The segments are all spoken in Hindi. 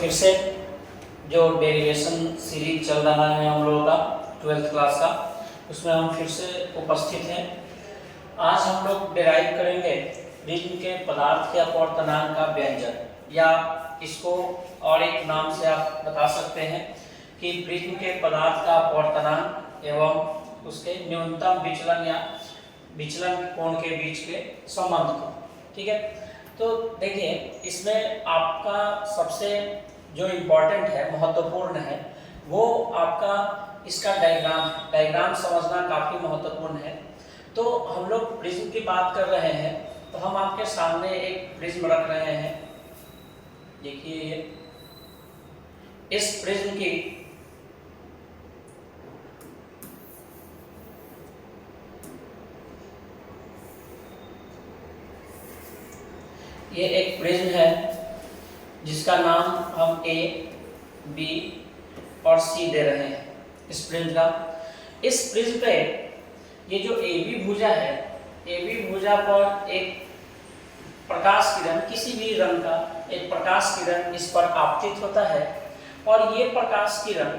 फिर से जो डेरिवेशन सीरीज चल रहा है हम लोगों का 12th क्लास का, उसमें हम फिर से उपस्थित हैं। आज हम लोग डिराइव करेंगे प्रिज्म के पदार्थ के अपवर्तनांक का व्यंजक, या इसको और एक नाम से आप बता सकते हैं कि प्रिज्म के पदार्थ का अपवर्तनांक एवं उसके न्यूनतम विचलन या विचलन कोण के बीच के संबंध को। ठीक है, तो देखिए इसमें आपका सबसे जो इम्पोर्टेंट है, महत्वपूर्ण है, वो आपका इसका डायग्राम समझना काफ़ी महत्वपूर्ण है। तो हम लोग प्रिज्म की बात कर रहे हैं, तो हम आपके सामने एक प्रिज्म रख रहे हैं। देखिए इस प्रिज्म की ये एक प्रिज्म है जिसका नाम हम ए, बी और सी दे रहे हैं इस प्रिज्म का। इस प्रिज्म पे ये जो ए बी भुजा है, ए बी भुजा पर एक प्रकाश किरण, किसी भी रंग का एक प्रकाश किरण इस पर आपतित होता है। और ये प्रकाश किरण,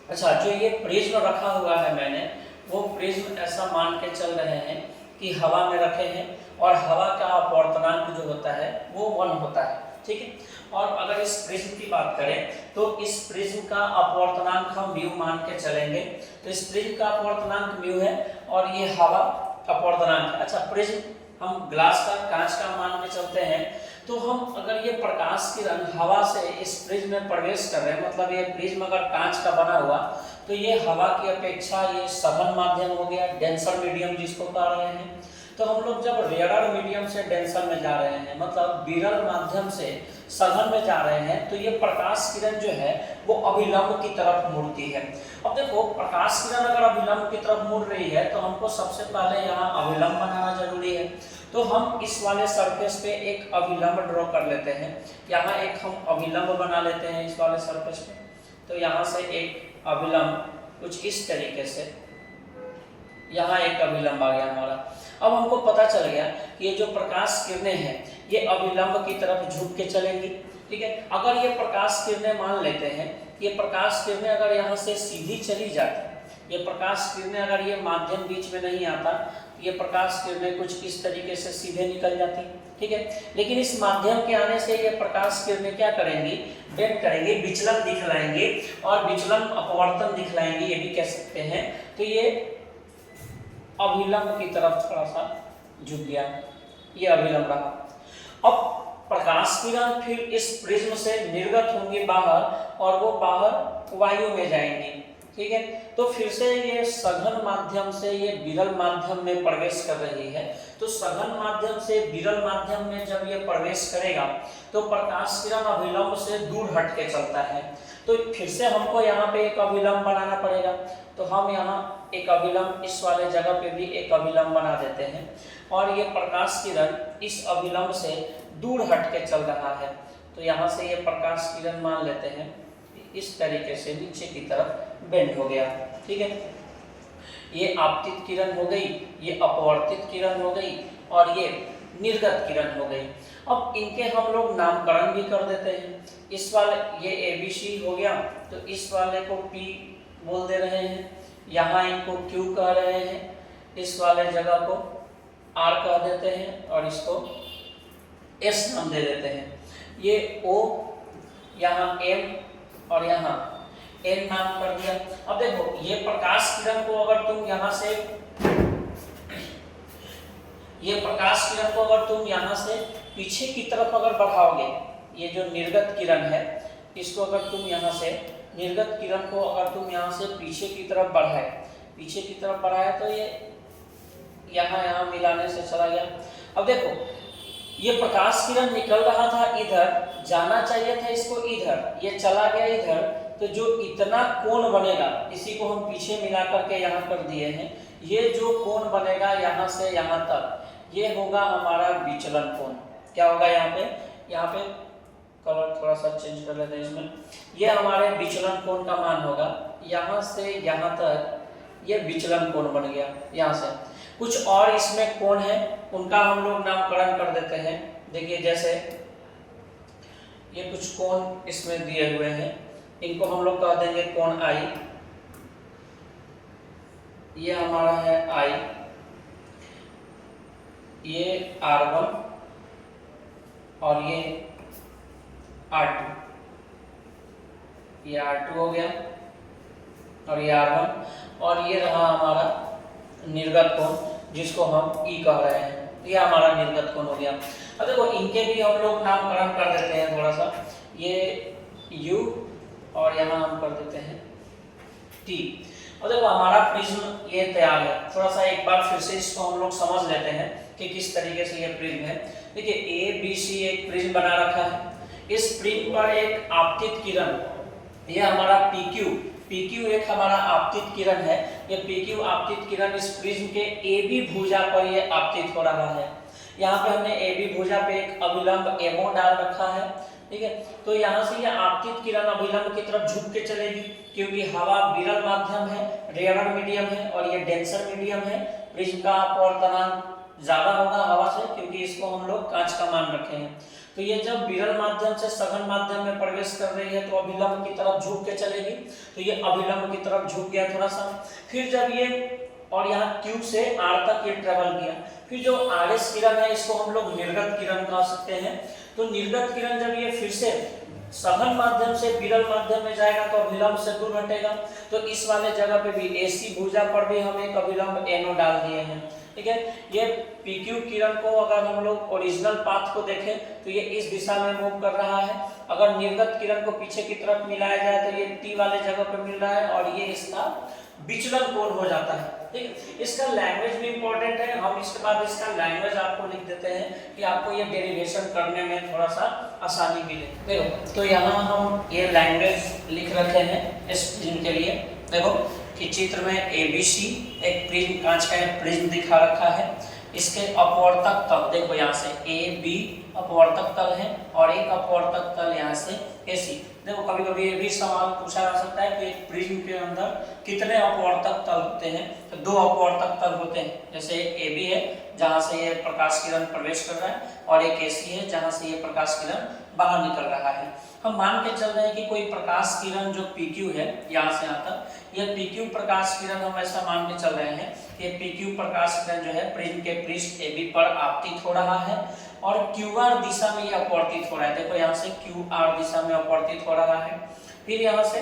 अच्छा जो ये प्रिज्म रखा हुआ है मैंने, वो प्रिज्म ऐसा मान के चल रहे हैं कि हवा में रखे हैं और हवा का अपवर्तनांक जो होता है वो 1 होता है। ठीक है, और अगर इस प्रिज्म की बात करें तो इस प्रिज्म का अपवर्तनांक हम म्यू मान के चलेंगे। तो इस प्रिज्म का अपवर्तनांक म्यू है और ये हवा अपवर्तनांक है। अच्छा, प्रिज्म हम ग्लास का, कांच का मान के चलते हैं, तो हम अगर ये प्रकाश किरण हवा से इस प्रिज्म में प्रवेश कर रहे हैं, मतलब ये प्रिज्म अगर कांच का बना हुआ, तो ये हवा की अपेक्षा ये सघन माध्यम हो गया, डेंसर मीडियम जिसको कह रहे हैं। तो हम लोग जब रेयर मीडियम से डेंसर में जा रहे हैं, मतलब विरल माध्यम से सघन में जा रहे हैं, तो ये प्रकाश किरण जो है वो अभिलंब की तरफ मुड़ती है। अब देखो, प्रकाश किरण अगर अभिलंब की तरफ मुड़ रही है तो हमको सबसे पहले यहाँ अभिलंब बनाना जरूरी है। तो हम इस वाले सरफेस पे एक अभिलंब ड्रॉ कर लेते हैं। यहाँ एक हम अभिलंब बना लेते हैं इस वाले सरफेस पे। तो यहाँ से एक अभिलंब कुछ इस तरीके से, यहाँ एक अभिलंब आ गया हमारा। अब हमको पता चल गया कि ये जो प्रकाश किरणें हैं ये अभिलंब की तरफ झुक के चलेंगी। ठीक है, अगर ये प्रकाश किरणें मान लेते हैं, ये प्रकाश किरणें अगर यहाँ से सीधी चली जाती, ये प्रकाश किरणें अगर ये माध्यम बीच में नहीं आता, ये प्रकाश किरणें कुछ इस तरीके से सीधे निकल जाती। ठीक है, लेकिन इस माध्यम के आने से ये प्रकाश किरणें क्या करेंगी, बेंड करेंगे, विचलन दिखलाएंगे और विचलन अपवर्तन दिखलाएंगे, ये भी कह सकते हैं। तो ये अभिलंब की तरफ थोड़ा सा झुक गया, ये अभिलंब रहा। अब प्रकाश किरण फिर इस प्रिज्म से निर्गत होंगी बाहर और वो बाहर वायु में जाएंगी। ठीक है, तो फिर से ये सघन माध्यम से ये विरल माध्यम में प्रवेश कर रही है। तो सघन माध्यम से विरल माध्यम में जब ये प्रवेश करेगा तो प्रकाश किरण अभिलंब से दूर हट के चलता है। तो फिर से हमको यहाँ पे एक अभिलंब बनाना पड़ेगा। तो हम यहाँ एक अभिलंब इस वाले जगह पे भी एक अभिलंब बना देते हैं और ये प्रकाश किरण इस अभिलंब से दूर हट के चल रहा है। तो यहाँ से ये प्रकाश किरण मान लेते हैं इस तरीके से नीचे की तरफ बेंड हो गया। ठीक है, ये आपतित किरण हो गई, ये अपवर्तित किरण हो गई और ये निर्गत किरण हो गई। अब इनके हम लोग नामकरण भी कर देते हैं। इस वाले ये ABC हो गया, तो इस वाले को P बोल दे रहे हैं, यहाँ इनको Q कह रहे हैं, इस वाले जगह को R कह देते हैं और इसको S नाम दे देते हैं। ये O, यहाँ M और यहाँ N नाम कर दिया। अब देखो, ये प्रकाश किरण को अगर तुम यहाँ से, ये प्रकाश किरण को अगर तुम यहाँ से पीछे की तरफ अगर बढ़ाओगे, ये जो निर्गत किरण है इसको अगर तुम यहाँ से, निर्गत किरण को अगर तुम यहाँ से पीछे की तरफ बढ़ाए तो ये यहाँ मिलाने से चला गया। अब देखो, ये प्रकाश किरण निकल रहा था इधर, जाना चाहिए था इसको इधर, ये चला गया इधर। तो जो इतना कोण बनेगा, इसी को हम पीछे मिला करके यहाँ कर दिए हैं, ये जो कोण बनेगा यहाँ से यहाँ तक, ये होगा हमारा विचलन कोण। क्या होगा यहाँ पे कलर थोड़ा सा चेंज कर लेते हैं इसमें, ये हमारे विचलन कोण का मान होगा। यहाँ से यहाँ तक ये विचलन कोण बन गया। यहाँ से कुछ और इसमें कोण है, उनका हम लोग नामकरण कर देते हैं। देखिए, जैसे ये कुछ कोण इसमें दिए हुए हैं, इनको हम लोग कह देंगे कोण आई। ये हमारा है आई, ये R1 और ये R2, ये R2 हो गया और ये R1, और ये रहा हमारा निर्गत कोण जिसको हम E कह रहे हैं, ये हमारा निर्गत कोण हो गया। अब देखो इनके भी हम लोग नामकरण कर देते हैं थोड़ा सा, ये U और यहाँ हम कर देते हैं T। और देखो हमारा प्रिज्म ये तैयार है। थोड़ा सा एक बार फिर से इसको हम लोग समझ लेते हैं कि किस तरीके से ये प्रिज्म है। देखिए ABC एक प्रिज्म बना रखा है, इस प्रिज्म पर एक आपतित किरण, ये हमारा PQ एक हमारा आपतित किरण है। ये PQ आपतित किरण इस प्रिज्म के AB भुजा पर ये आपतित हो रहा है। यहाँ पे हमने AB भुजा पे एक अभिलंब MO डाल रखा है, ठीक है। तो यहाँ से ये आपतित किरण अभिलंब की तरफ झुक के चलेगी, क्योंकि हवा विरल माध्यम है, रेयर मीडियम है और ये डेंसर मीडियम है। प्रिज्म का अपवर्तनांक ज्यादा होगा हवा से, क्योंकि इसको हम लोग कांच का मान रखे हैं। तो ये जब विरल माध्यम से सघन माध्यम में प्रवेश कर रही है तो अभिलंब की तरफ झुक के चलेगी, तो ये अभिलंब की तरफ झुक गया थोड़ा सा। फिर जब ये और यहाँ Q से R तक ये ट्रेवल किया, फिर जो RS किरण है इसको हम लोग निर्गत किरण कह सकते हैं। तो निर्गत किरण जब ये फिर से सघन माध्यम से विरल माध्यम में जाएगा तो अभिलंब से दूर हटेगा। तो इस वाले जगह पे भी AC भुजा पर भी हम एक अभिलंब NO डाल दिए हैं, ठीक है। ये PQ किरण को अगर हम लोग ओरिजिनल पाथ को देखें तो ये इस दिशा में मूव कर रहा है। अगर निर्गत किरण को पीछे की तरफ मिलाया जाए तो ये T वाले जगह पे मिल रहा है और ये इसका विचलन कोण हो जाता है, ठीक है। इसका लैंग्वेज भी इंपॉर्टेंट है, हम इसके बाद इसका लैंग्वेज आपको लिख देते हैं कि आपको ये डेरिवेशन करने में थोड़ा सा आसानी मिले। देखो तो यहाँ हम ये लैंग्वेज लिख रखे हैं इस प्रिज्म के लिए। देखो कि चित्र में ABC एक प्रिज्म, कांच का एक प्रिज्म दिखा रखा है। इसके अपवर्तक तल देखो यहाँ से AB अपवर्तक तल है और एक अपवर्तक तल यहाँ से AC। देखो कभी कभी ये भी सवाल पूछा जा सकता है कि एक प्रिज्म के अंदर कितने अपवर्तक तल होते हैं। तो 2 अपवर्तक तल होते हैं, जैसे एक AB है जहाँ से ये प्रकाश किरण प्रवेश कर रहा है और एक AC है जहाँ से ये प्रकाश किरण बाहर निकल रहा है। हम मान के चल रहे हैं कि कोई प्रकाश किरण जो PQ है यहाँ से यहाँ तक, यह PQ प्रकाश किरण हम ऐसा मान के चल रहे हैं कि PQ प्रकाश किरण जो है प्रिज्म के पृष्ठ AB पर आपतित हो रहा है और QR दिशा में यह अपवर्तित हो रहा है। देखो यहाँ से QR दिशा में अपवर्तित हो रहा है। फिर यहाँ से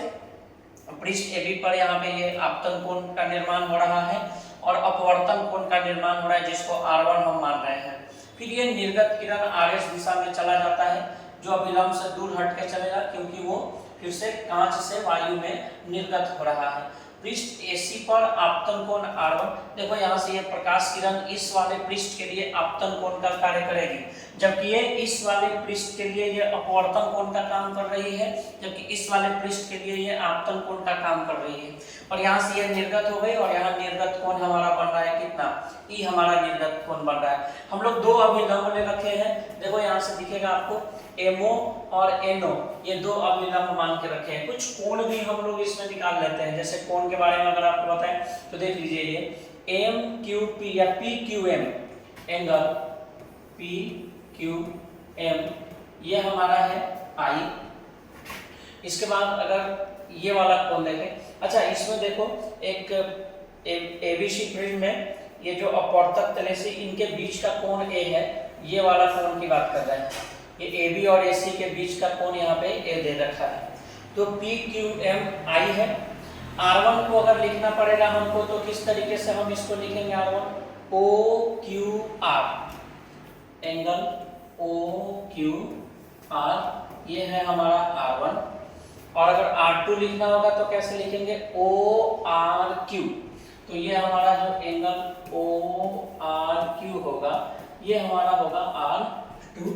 पृष्ठ AB पर यहाँ पे ये आपतन कोण का निर्माण हो रहा है और अपवर्तन कोण का निर्माण हो रहा है, जिसको R1 हम मान रहे हैं। फिर ये निर्गत किरण RS दिशा में चला जाता है, जो अभिलंब से दूर हट के चलेगा, क्योंकि वो फिर से कांच से वायु में निर्गत हो रहा है। पृष्ठ AC पर आपतन कोण R1, देखो यहाँ से ये प्रकाश किरण इस वाले पृष्ठ के लिए आपतन कोण का कार्य करेगी, जबकि ये इस वाले पृष्ठ के लिए ये अपवर्तन कोण का काम कर रही है, जबकि इस वाले पृष्ठ के लिए ये आपतन कोण का काम कर रही है। और यहाँ से ये निर्गत हो गई और यहाँ निर्गत कोण हमारा बन रहा है कितना, E हमारा निर्गत कोण बन रहा है। हम लोग 2 अभिलंब ले रखे हैं, देखो यहाँ से दिखेगा आपको MO और NO, ये 2 अभिलंब मान के रखे हैं। कुछ कोण भी हम लोग इसमें निकाल लेते हैं, जैसे कोण के बारे में अगर आपको बताएं तो देख लीजिए ये MQP या PQM एंगल PQM ये हमारा है I। इसके बाद अगर ये वाला कोण देखें, अच्छा इसमें देखो एक ABC प्रिज्म में ये जो अपवर्तक तले से इनके बीच का कोण A है, ये वाला कोण की बात कर रहे हैं। ये AB और AC के बीच का कोण यहाँ पे A दे रखा है, तो PQM I है। R1 को अगर लिखना पड़ेगा हमको तो किस तरीके से हम इसको लिखेंगे, R1 OQR एंगल OQR, ये है हमारा R1। और अगर R2 लिखना होगा तो कैसे लिखेंगे, ORQ, तो ये हमारा जो एंगल ORQ होगा ये हमारा होगा R2,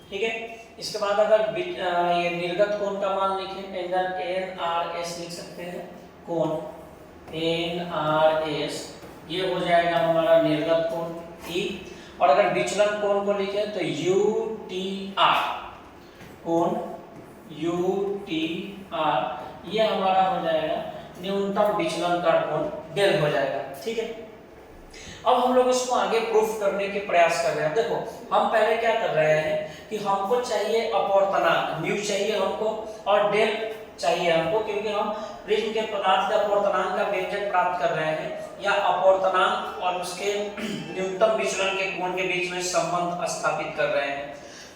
ठीक है। इसके बाद अगर ये निर्गत कोण का मान लिखें, एंगल NRS लिख सकते हैं, कोण NRS ये हो जाएगा हमारा निर्गत कोण E। और अगर विचलन कोण को लिखें तो UTR, कोण UTR ये हमारा हो जाएगा न्यूनतम विचलन का कोण डेल हो जाएगा, ठीक है। अब हम लोग इसको आगे प्रूफ करने के प्रयास कर रहे हैं। देखो हम पहले क्या कर रहे हैं कि हमको चाहिए अपवर्तनांक, म्यू चाहिए हमको और डेल चाहिए हमको, क्योंकि हम प्रिज्म के पदार्थ का अपवर्तनांक का व्यंजक प्राप्त कर रहे हैं या अपवर्तनांक और उसके न्यूनतम विचलन के कोण के बीच में संबंध स्थापित कर रहे हैं।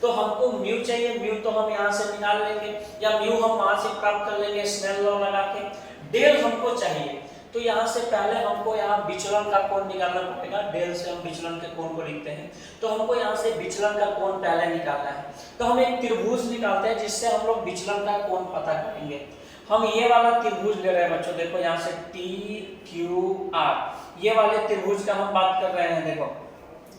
तो हमको म्यू चाहिए, म्यू तो हम यहाँ से निकाल लेंगे या म्यू हम वहां से प्राप्त कर लेंगे स्नेल लॉ लगा के। डेल हमको चाहिए, तो यहाँ से पहले हमको यहाँ विचलन का कोण निकालना पड़ेगा। डेल से हम विचलन के कोण को लिखते हैं, तो हमको यहाँ से विचलन का कोण पहले निकालना है। तो हम एक त्रिभुज निकालते हैं जिससे हम लोग विचलन का कोण पता करेंगे। हम ये वाला त्रिभुज ले रहे हैं बच्चों, देखो यहाँ से TQR, ये वाले त्रिभुज का हम बात कर रहे हैं। देखो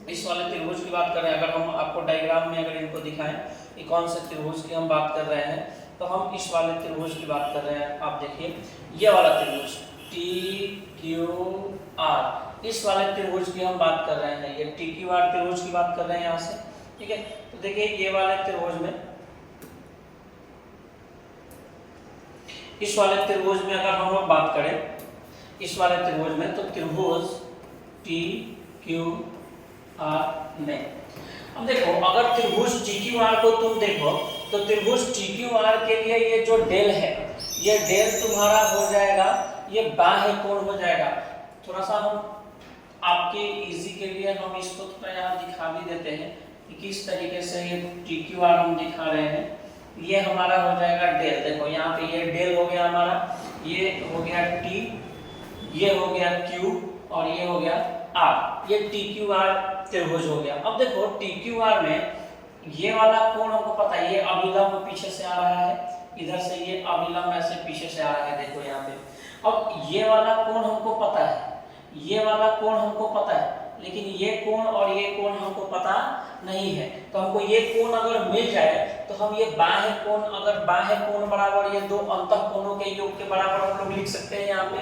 इस वाले त्रिभुज की बात कर रहे हैं। अगर हम आपको डायग्राम में अगर इनको दिखाएं कि कौन से त्रिभुज की हम बात कर रहे हैं, तो हम इस वाले त्रिभुज की बात कर रहे हैं। आप देखिए ये वाला त्रिभुज TQR, इस वाले त्रिभुज की हम बात कर रहे हैं। ये TQR त्रिभुज की बात कर रहे हैं यहाँ से, ठीक है। तो देखिए ये वाले त्रिभुज में, इस वाले त्रिभुज में अगर हम लोग बात करें इस वाले त्रिभुज में, तो त्रिभुज TQR में, अब देखो अगर त्रिभुज TQR को तुम देखो तो त्रिभुज TQR के लिए ये जो डेल है, ये डेल तुम्हारा हो जाएगा, ये बाह्य कोण हो जाएगा। थोड़ा सा हम आपके इजी के लिए हम इसको थोड़ा यहाँ दिखा भी देते हैं कि किस तरीके से ये TQR हम दिखा रहे हैं। ये हमारा हो जाएगा डेल, देखो यहाँ पे ये डेल हो गया हमारा, ये हो गया T, ये हो गया Q और ये हो गया R, ये TQR त्रिभुज हो गया। अब देखो TQR में ये वाला कोण हमको पता है, ये अभिलंब पीछे से आ रहा है, इधर से ये अभिलंब ऐसे पीछे से आ रहा है, देखो यहाँ पे। अब ये वाला कोण हमको पता है, ये वाला कोण हमको पता है, लेकिन ये कोण और ये कोण हमको पता नहीं है। तो हमको ये कोण अगर मिल जाए तो हम ये बाह्य कोण, अगर बाह्य कोण बराबर ये दो अंतः कोणों के योग के बराबर हम लोग लिख सकते हैं यहाँ पे,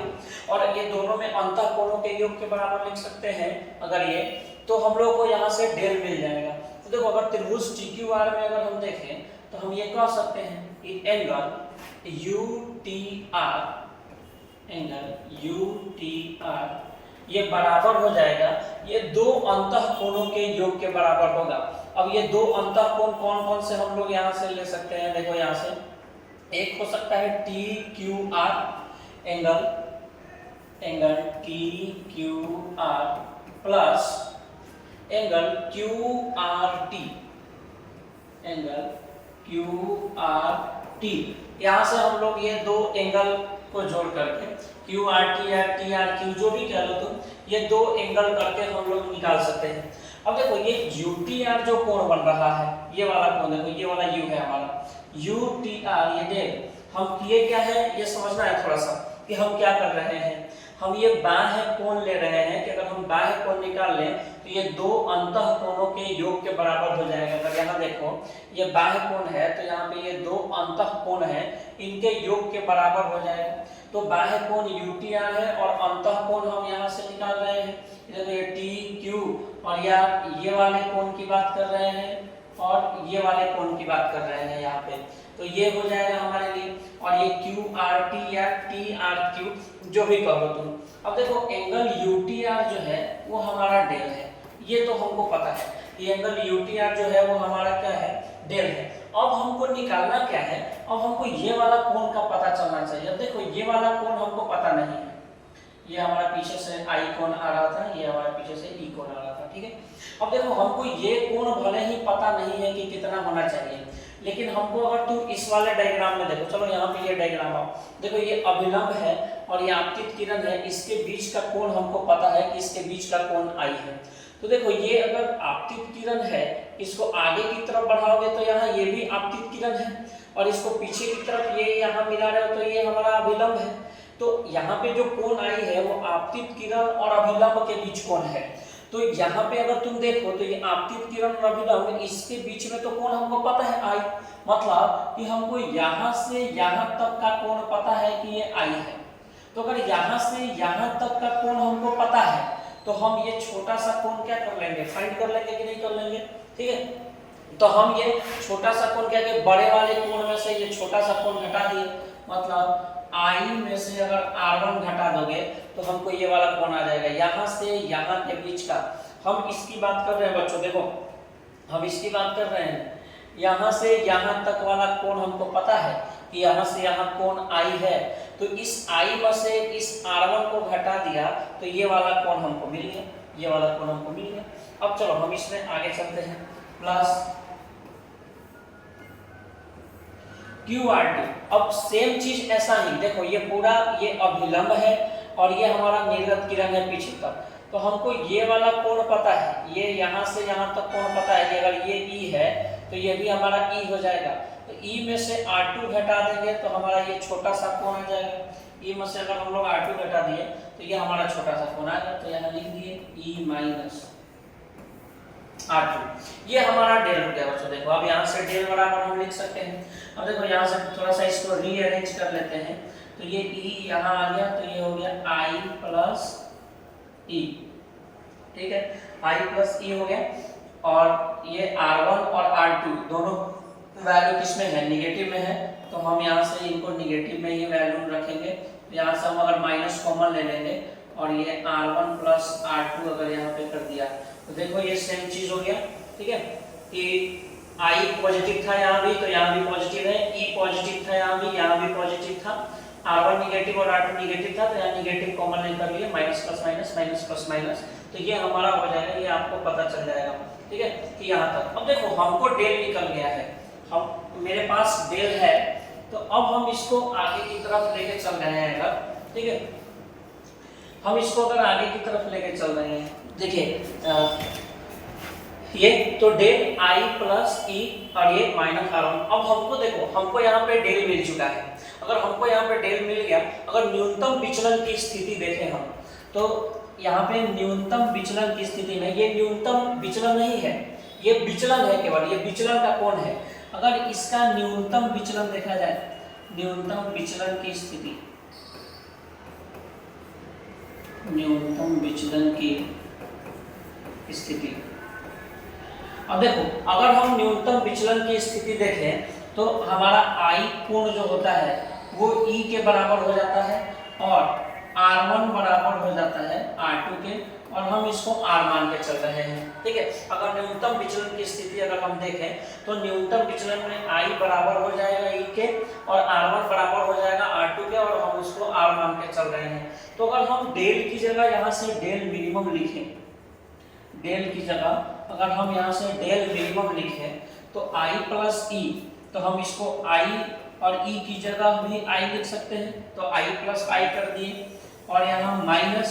और ये दोनों में अंतः कोणों के योग के बराबर लिख सकते हैं अगर ये, तो हम लोग को यहाँ से डेल मिल जाएगा। तो देखो अगर त्रिभुज TQR में अगर हम देखें तो हम ये कह सकते हैं कि एंगल UTR, एंगल UTR ये बराबर हो जाएगा, ये दो अंतः कोणों के योग के बराबर होगा। अब ये दो अंतः कोण कौन कौन से हम लोग यहाँ से ले सकते हैं, देखो यहाँ से एक हो सकता है TQR, angle TQR plus angle QRT, angle QRT। यहाँ से हम लोग ये दो एंगल को जोड़ करके QRT या TRQ जो भी कह लो तुम, ये दो एंगल करके हम लोग निकाल सकते हैं। अब देखो ये UTR जो कोण बन रहा है, ये वाला कोण देखो, ये वाला U है हमारा UTR, ये देख हम किए क्या है ये समझना है थोड़ा सा कि हम क्या कर रहे हैं। हम ये बाह्य कोण ले रहे हैं कि अगर हम बाह्य कोण निकाल लें तो ये दो अंतः कोणों के योग के बराबर हो जाएगा। अगर यहाँ देखो ये बाह्य कोण है तो यहाँ पे ये दो अंतः कोण है, इनके योग के बराबर हो जाएगा। तो बाह्य कोण UTR है और अंतः कोण हम यहाँ से निकाल रहे हैं, देखो ये TQ, और ये वाले कोण की बात कर रहे हैं और ये वाले कोण की बात कर रहे हैं यहाँ पे, तो ये हो जाएगा हमारे लिए। और ये QRT या TRQ जो भी कहो तुम। अब देखो एंगल UTR जो है वो हमारा डेल है, ये तो हमको पता है, ये एंगल UTR जो है वो हमारा क्या है, डेल है। अब हमको निकालना क्या है, अब हमको ये वाला कोण का पता चलना चाहिए। अब देखो ये वाला कोण हमको पता नहीं है, ये हमारा पीछे से I कोण आ रहा था, ये हमारा पीछे से E कोण आ रहा था, ठीक है। अब देखो हमको ये कोण भले ही पता नहीं है कि कितना होना चाहिए, लेकिन हमको अगर तुम इस वाले डायग्राम में देखो, चलो यहाँ पे ये डायग्राम आओ, देखो ये अभिलंब है और ये आपतित किरण है, इसके बीच का कोण हमको पता है कि इसके बीच का कोण I है। तो देखो ये अगर आपतित किरण है, इसको आगे की तरफ बढ़ाओगे तो यहाँ ये भी आपतित किरण है, और इसको पीछे की तरफ ये यहाँ मिला रहे हो तो ये हमारा अभिलंब है। तो यहाँ पे जो कोण I है वो आपतित किरण और अभिलंब के बीच कोण है। तो यहाँ पे अगर तुम देखो तो ये आपतित किरण और अभिलंब, इसके बीच में तो कोण हमको पता है I, मतलब कि हमको यहाँ से यहाँ तक का कोण पता है कि ये I है। तो अगर यहाँ से यहाँ तक का कोण हमको पता है तो हम ये छोटा सा कोण क्या कर लेंगे, फाइंड कर लेंगे कि नहीं कर लेंगे, ठीक है। तो हम ये छोटा सा कोण क्या, बड़े वाले कोण में से ये छोटा सा कोण घटा दिए, मतलब आई में से अगर R1 घटा दोगे तो हमको ये वाला कोण आ जाएगा। यहाँ से यहाँ के बीच का हम इसकी बात कर रहे हैं बच्चों, देखो हम इसकी बात कर रहे हैं। यहाँ से यहाँ तक वाला कोण हमको पता है कि यहाँ से यहाँ कोण आई है, तो इस आई में से इस R1 को घटा दिया तो ये वाला कोण हमको मिल गया, ये वाला कोण हमको मिल गया। अब चलो हम इसमें आगे चलते हैं। Plus QRT। अब सेम चीज ऐसा ही देखो, ये पूरा ये अभिलंब है और ये हमारा निर्गत किरण है पीछे तक, तो हमको ये वाला कोण पता है, ये यहाँ से यहाँ तक कोण पता है कि अगर ये E है तो ये भी हमारा E हो जाएगा। तो E में से R2 घटा देंगे तो हमारा ये छोटा सा कोण आ जाएगा। E में से अगर हम लोग R2 घटा दिए तो ये हमारा छोटा सा कोण आ गया, तो यहाँ लिख दिए E माइनस R2। ये हमारा डेल हो गया बच्चों। देखो अब यहाँ से डेल बराबर हम लिख सकते हैं। अब देखो यहाँ से थोड़ा सा इसको रीअरेंज कर लेते हैं, तो ये E यहाँ आ गया, तो ये हो गया I प्लस E, ठीक है, I प्लस E हो गया। और ये R1 और R2 दोनों वैल्यू किसमें है, निगेटिव में है, तो हम यहाँ से इनको निगेटिव में ही वैल्यू रखेंगे। यहाँ से हम अगर माइनस कॉमन ले लेंगे और ये R1 प्लस R2 अगर यहाँ पे कर दिया तो देखो ये सेम चीज हो गया, ठीक है, कि I पॉजिटिव था यहाँ भी तो यहाँ भी पॉजिटिव है, E पॉजिटिव था यहाँ भी पॉजिटिव था, R1 निगेटिव और R2 निगेटिव था, तो यहाँ निगेटिव कॉमन लेकर लिए minus plus minus minus plus minus, तो ये हमारा हो जाएगा, ये आपको पता चल जाएगा, ठीक है, कि यहाँ तक। अब देखो हमको डेल निकल गया है, हम मेरे पास डेल है, तो अब हम इसको आगे की तरफ लेके चल रहे हैं अगर, ठीक है, हम इसको अगर आगे की तरफ लेके चल रहे हैं, देखिए ये तो डेल I प्लस E और ये माइनस R1। अब हमको देखो हमको यहाँ पे डेल मिल चुका है, अगर हमको यहाँ पे डेल मिल गया, अगर न्यूनतम विचलन की स्थिति देखें हम, तो यहाँ पे न्यूनतम विचलन की स्थिति में, ये न्यूनतम विचलन नहीं है, ये विचलन है केवल, ये विचलन का कोण है। अगर इसका न्यूनतम विचलन देखा जाए, न्यूनतम विचलन की स्थिति, न्यूनतम विचलन की स्थिति, अब देखो अगर हम न्यूनतम विचलन की स्थिति देखें तो हमारा I कोण जो होता है वो E के बराबर हो जाता है और R1 बराबर हो जाता है R2 के, और हम इसको R मान के चल रहे हैं, ठीक है। अगर न्यूनतम विचलन की स्थिति अगर हम देखें तो न्यूनतम विचलन में I बराबर हो जाएगा E के और R1 बराबर हो जाएगा R2 के, और हम उसको R मान के चल रहे हैं। तो अगर हम डेल की जगह यहाँ से डेल मिनिमम लिखें, डेल की जगह अगर हम यहाँ से डेल मिनिमम लिखें तो I प्लस E, तो हम इसको I और E की जगह भी I लिख सकते हैं, तो I प्लस I कर दिए, और यहाँ माइनस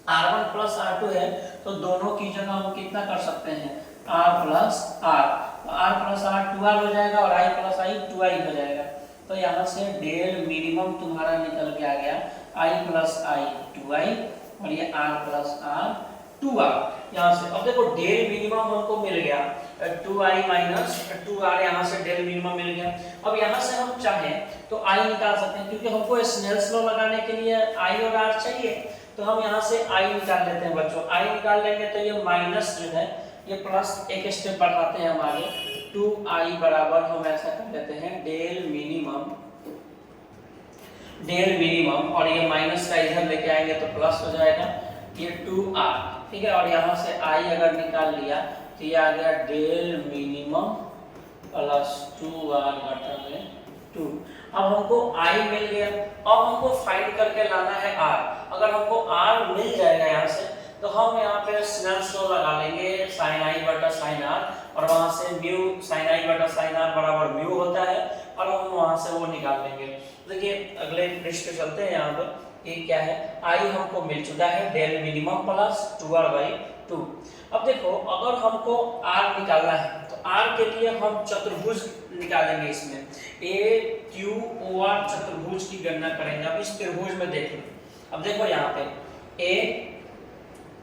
R1 प्लस R2 है, तो दोनों की जगह हम कितना कर सकते हैं, R प्लस R, तो R प्लस R 2R हो जाएगा और I प्लस I 2I हो जाएगा। तो यहाँ से डेल मिनिमम तुम्हारा निकल के आ गया I प्लस I 2I और ये R प्लस R 2R यहाँ से। अब देखो डेल मिनिमम हमको मिल गया 2I माइनस 2R, यहाँ से डेल मिनिमम मिल गया। अब यहाँ से हम चाहें तो I निकाल सकते हैं, क्योंकि हमको स्नेल्स लॉ लगाने के लिए I और R चाहिए, तो हम यहाँ से I निकाल लेते हैं बच्चों। I निकाल लेंगे तो ये माइनस जो है ये प्लस एक स्टेप बढ़ाते हैं हम आगे, 2I बराबर हम ऐसा कर लेते हैं डेल मिनिमम, डेल मिनिमम, और ये माइनस का इधर लेके आएंगे तो प्लस हो जाएगा, ये 2R, ठीक है, और यहाँ से I अगर निकाल लिया तो ये आ गया डेल मिनिमम प्लस 2R बटा में 2। अब हमको I मिल गया, अब हमको फाइंड करके लाना है R। अगर हमको R मिल जाएगा यहाँ से तो हम यहाँ पे स्नेल्स लॉ लगा लेंगे sin I बटा sin R, और वहाँ से म्यू sin I बटा sin R बराबर म्यू होता है, और हम वहाँ से वो निकाल लेंगे। देखिए अगले पृष्ठ पे चलते हैं, यहाँ पे ये क्या है, I हमको मिल चुका है del minimum plus 2R by 2। अब देखो अगर हमको R निकालना है तो R के लिए हम चतुर्भुज निकालेंगे, इसमें AQOR चतुर्भुज की गणना करेंगे। अब इस त्रिभुज में देखो, अब देखो यहाँ पे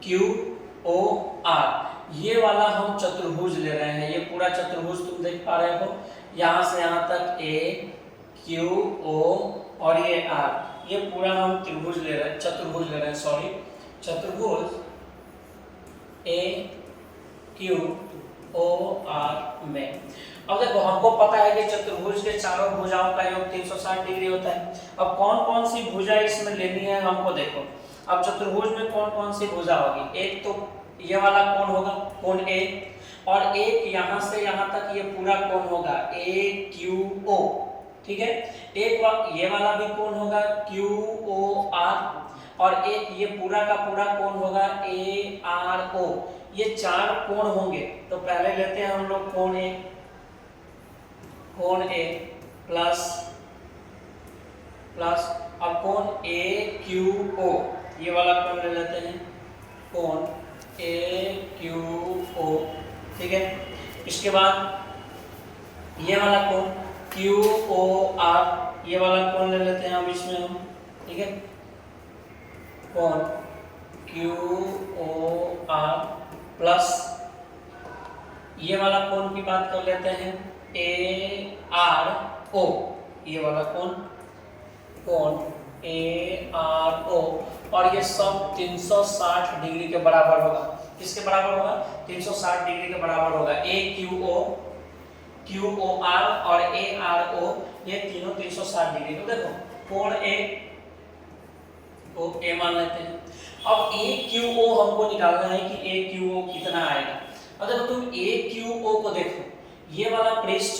AQOR ये वाला हम चतुर्भुज ले रहे हैं, ये पूरा चतुर्भुज तुम देख पा रहे हो, यहाँ से यहाँ तक AQO और ये R, ये पूरा हम त्रिभुज ले रहे हैं, चतुर्भुज ले रहे हैं, सॉरी, चतुर्भुज AQOR में। अब देखो हमको पता है कि चतुर्भुज के चारों भुजाओं का योग 360 डिग्री होता है। अब कौन कौन सी भुजा इसमें लेनी है हमको देखो। अब चतुर्भुज में कौन कौन सी भुजा होगी, एक तो ये वाला कोण होगा, कोण ए, और एक यहाँ से यहाँ तक ये पूरा कोण होगा ए क्यू ओ, ठीक है। एक ये वाला भी कोण होगा क्यू ओ आर, और एक ये पूरा का पूरा कोण होगा ए आर ओ। ये चार कोण होंगे। तो पहले लेते हैं हम लोग कोण ए प्लस अब कोण ए क्यू ओ, ये वाला कोण ले लेते हैं, कोण ए क्यू ओ, ठीक है। इसके बाद ये वाला कोण क्यू ओ आर, ये वाला कोण ले लेते हैं अब इसमें हम, ठीक है। कोण क्यू ओ आर प्लस ये वाला कोण की बात कर लेते हैं ए आर ओ, ये वाला कोण ए आर ओ, और ये सब 360 डिग्री के बराबर होगा। किसके बराबर होगा, 360 डिग्री के बराबर होगा। ए क्यू ओ आर और ए आर ओ, ये तीनों 360 डिग्री। तो देखो कोण ए को ए मान लेते हैं। अब ए क्यू ओ हमको निकालना है कि ए क्यू ओ कितना आएगा। अब देखो तुम ए क्यू ओ को देखो, ये वाला पृष्ठ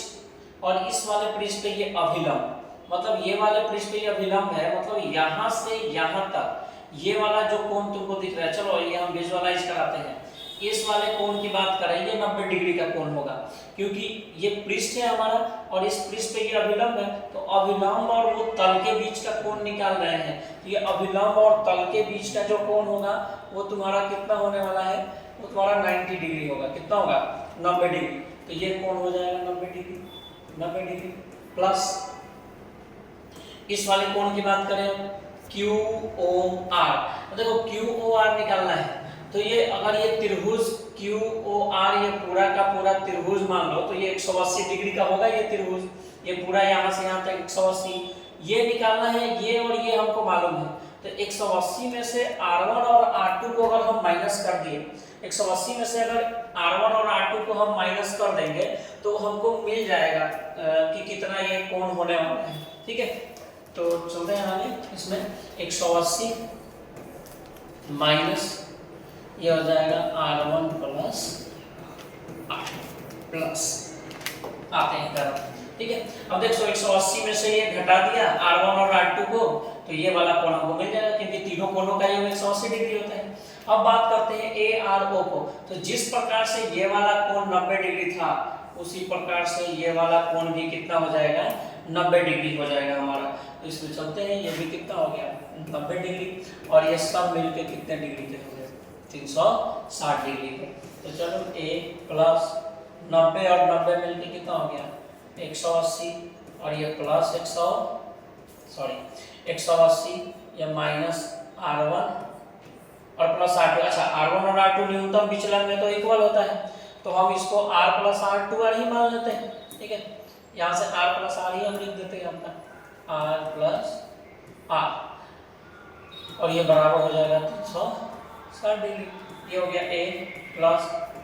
और इस वाले पृष्ठ पे ये अभिलंब, मतलब ये वाले पृष्ठ पे ये अभिलंब है, मतलब यहाँ से यहाँ तक ये वाला जो कोण तुमको दिख रहा है, चलो ये हम विजुअलाइज कराते हैं। इस वाले कोण की बात करें, ये 90 डिग्री का कोण होगा, क्योंकि ये पृष्ठ है हमारा और इस पृष्ठ पे ये अभिलंब है। तो अभिलंब और वो तल के बीच का कोण निकाल रहे हैं, तो ये अभिलंब और तल के बीच का जो कोण होगा वो तुम्हारा कितना होने वाला है, वो तुम्हारा 90 डिग्री होगा। कितना होगा, 90 डिग्री। तो ये कोण हो जाएगा 90 डिग्री प्लस इस वाले कोण की बात करें क्यू ओ आर। देखो क्यू ओ आर निकालना है, तो ये अगर ये त्रिभुज क्यू ओ आर ये पूरा का पूरा त्रिभुज मान लो, तो ये 180 डिग्री का होगा ये त्रिभुज, ये पूरा यहाँ से यहाँ तक 180, ये निकालना है, ये और ये हमको मालूम है। तो 180 में से R1 और R2 को अगर हम माइनस कर दिए, 180 में से अगर R1 और R2 को हम माइनस कर देंगे तो हमको मिल जाएगा कि कितना ये कोण होने वाला है, ठीक है। तो चलते हैं आगे, इसमें 180 माइनस ये हो जाएगा R1 प्लस आते हैं तरफ, ठीक है। अब देखो 180 में से ये घटा दिया R1 और R2 को, तो ये वाला कोण हमको मिल जाएगा, क्योंकि तीनों कोणों का योग 180 डिग्री होता है। अब बात करते हैं ए आर ओ को। तो जिस प्रकार से ये वाला कोण 90 डिग्री था, उसी प्रकार से ये वाला कोण भी कितना हो जाएगा, 90 डिग्री हो जाएगा हमारा। तो इसमें चलते हैं, ये भी कितना हो गया 90 डिग्री, और ये सब मिलके कितने डिग्री के हो गए, 360 डिग्री के। तो चलो ए प्लस 90 और 90 मिलके कितना हो गया 180, और ये प्लस 180 या माइनस R1 और प्लस R2। अच्छा R1 और R2 न्यूनतम विचलन में तो इक्वल होता है, तो हम इसको R प्लस R2 ही मान लेते हैं, ठीक है। यहाँ से R प्लस R ही हम लिख देते हैं अपना, R प्लस R, और ये बराबर हो जाएगा 360 डिग्री। ये हो गया A प्लस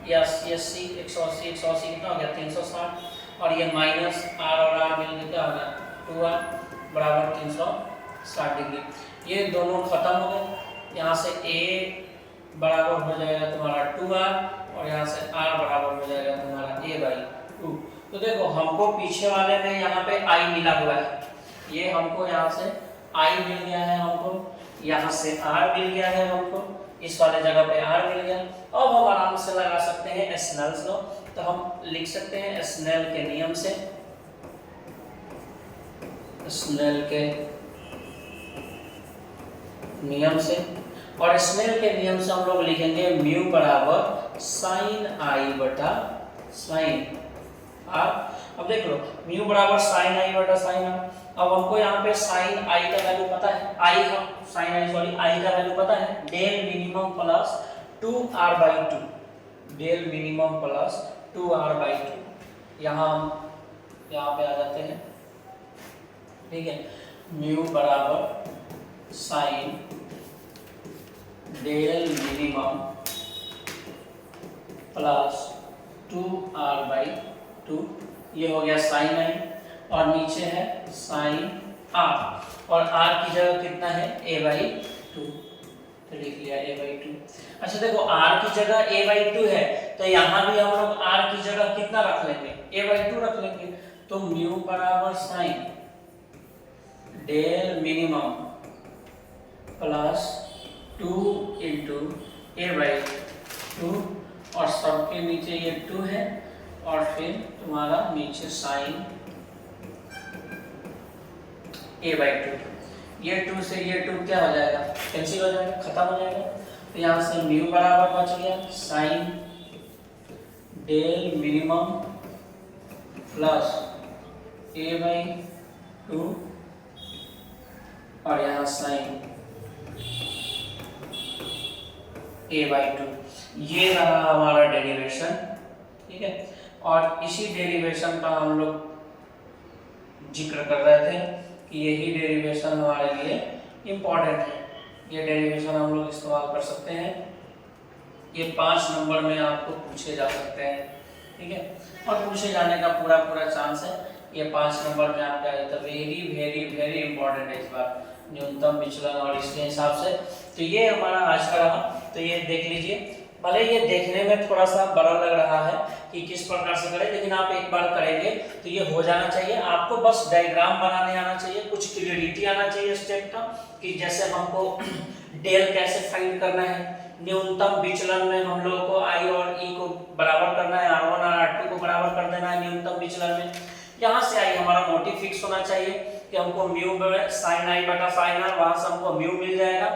180 कितना हो गया 360, और ये माइनस R और R मिलकर क्या हो गया 2R बराबर 360 डिग्री। ये दोनों खत्म हो गए, यहाँ से A बराबर हो जाएगा तुम्हारा 2R, और यहाँ से R बराबर हो जाएगा तुम्हारा A/2। तो देखो हमको पीछे वाले में यहाँ पे I मिला हुआ है, ये हमको यहाँ से I मिल गया है, हमको यहाँ से R मिल गया है, हमको इस वाले जगह पे R मिल गया। अब हम आराम से लगा सकते हैं स्नेल्स लॉ। तो हम लिख सकते हैं स्नेल के नियम से, स्नेल के नियम से, और स्नेल के नियम से हम लोग लिखेंगे म्यू बराबर साइन आई बटा साइन आर। अब देख लो म्यू बराबर साइन आई बटा साइन आर। अब हमको यहाँ पे साइन आई का वैल्यू पता है, आई का वैल्यू पता है, del minimum plus 2R/2, del minimum plus 2R/2। यहाँ पे आ जाते हैं, ठीक है। म्यू बराबर sine del minimum plus 2R/2, ये हो गया साइन आई और नीचे है साइन आर और आर की जगह कितना है a/2 तो लिख लिया a/2। अच्छा देखो r की जगह a/2 है तो यहाँ भी हम लोग r की जगह कितना रख लेंगे a/2 रख लेंगे तो म्यू बराबर sine del minimum plus 2 into a/2 और सबके नीचे ये 2 है और फिर तुम्हारा नीचे साइन a/2 ये 2 से ये 2 क्या हो जाएगा कैंसिल हो जाएगा खत्म हो जाएगा तो यहाँ से म्यू बराबर बच गया sign del minimum plus a/2 और यहाँ साइन a/2 ये रहा हमारा डेरिवेशन। ठीक है और इसी डेरिवेशन का हम लोग जिक्र कर रहे थे कि यही डेरिवेशन हमारे लिए इम्पोर्टेंट है। ये डेरिवेशन हम लोग इस्तेमाल कर सकते हैं, ये 5 नंबर में आपको पूछे जा सकते हैं। ठीक है और पूछे जाने का पूरा चांस है, ये 5 नंबर में आपका है तो वेरी वेरी वेरी इंपॉर्टेंट है इस बार न्यूनतम विचलन और इसके हिसाब से। तो ये हमारा आज का रहा, तो ये देख लीजिए। भले ये देखने में थोड़ा सा बड़ा लग रहा है कि किस प्रकार से करें, लेकिन आप एक बार करेंगे तो ये हो जाना चाहिए। आपको बस डायग्राम बनाने आना चाहिए, कुछ क्लियरिटी आना चाहिए स्टेप का कि जैसे हमको डेल कैसे फाइंड करना है, न्यूनतम विचलन में हम लोगों को आई और ई को बराबर करना है, R1 और R2 को बराबर कर देना है न्यूनतम विचलन में। यहाँ से आई हमारा मोटिव फिक्स होना चाहिए कि हमको म्यू साइन आई बटा साइन आर, वहां से हमको म्यू मिल जाएगा।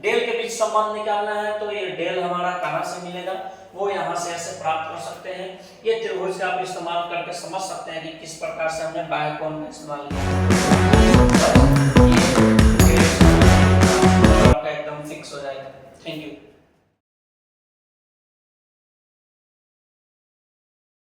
डेल के बीच संबंध निकालना है तो ये डेल हमारा कहाँ से मिलेगा, वो यहाँ से ऐसे प्राप्त कर सकते हैं। ये त्रिभुज का आप इस्तेमाल करके समझ सकते हैं कि किस प्रकार से हमने बाह्य कोण का इस्तेमाल किया, आपका एकदम फिक्स हो जाएगा। Thank you.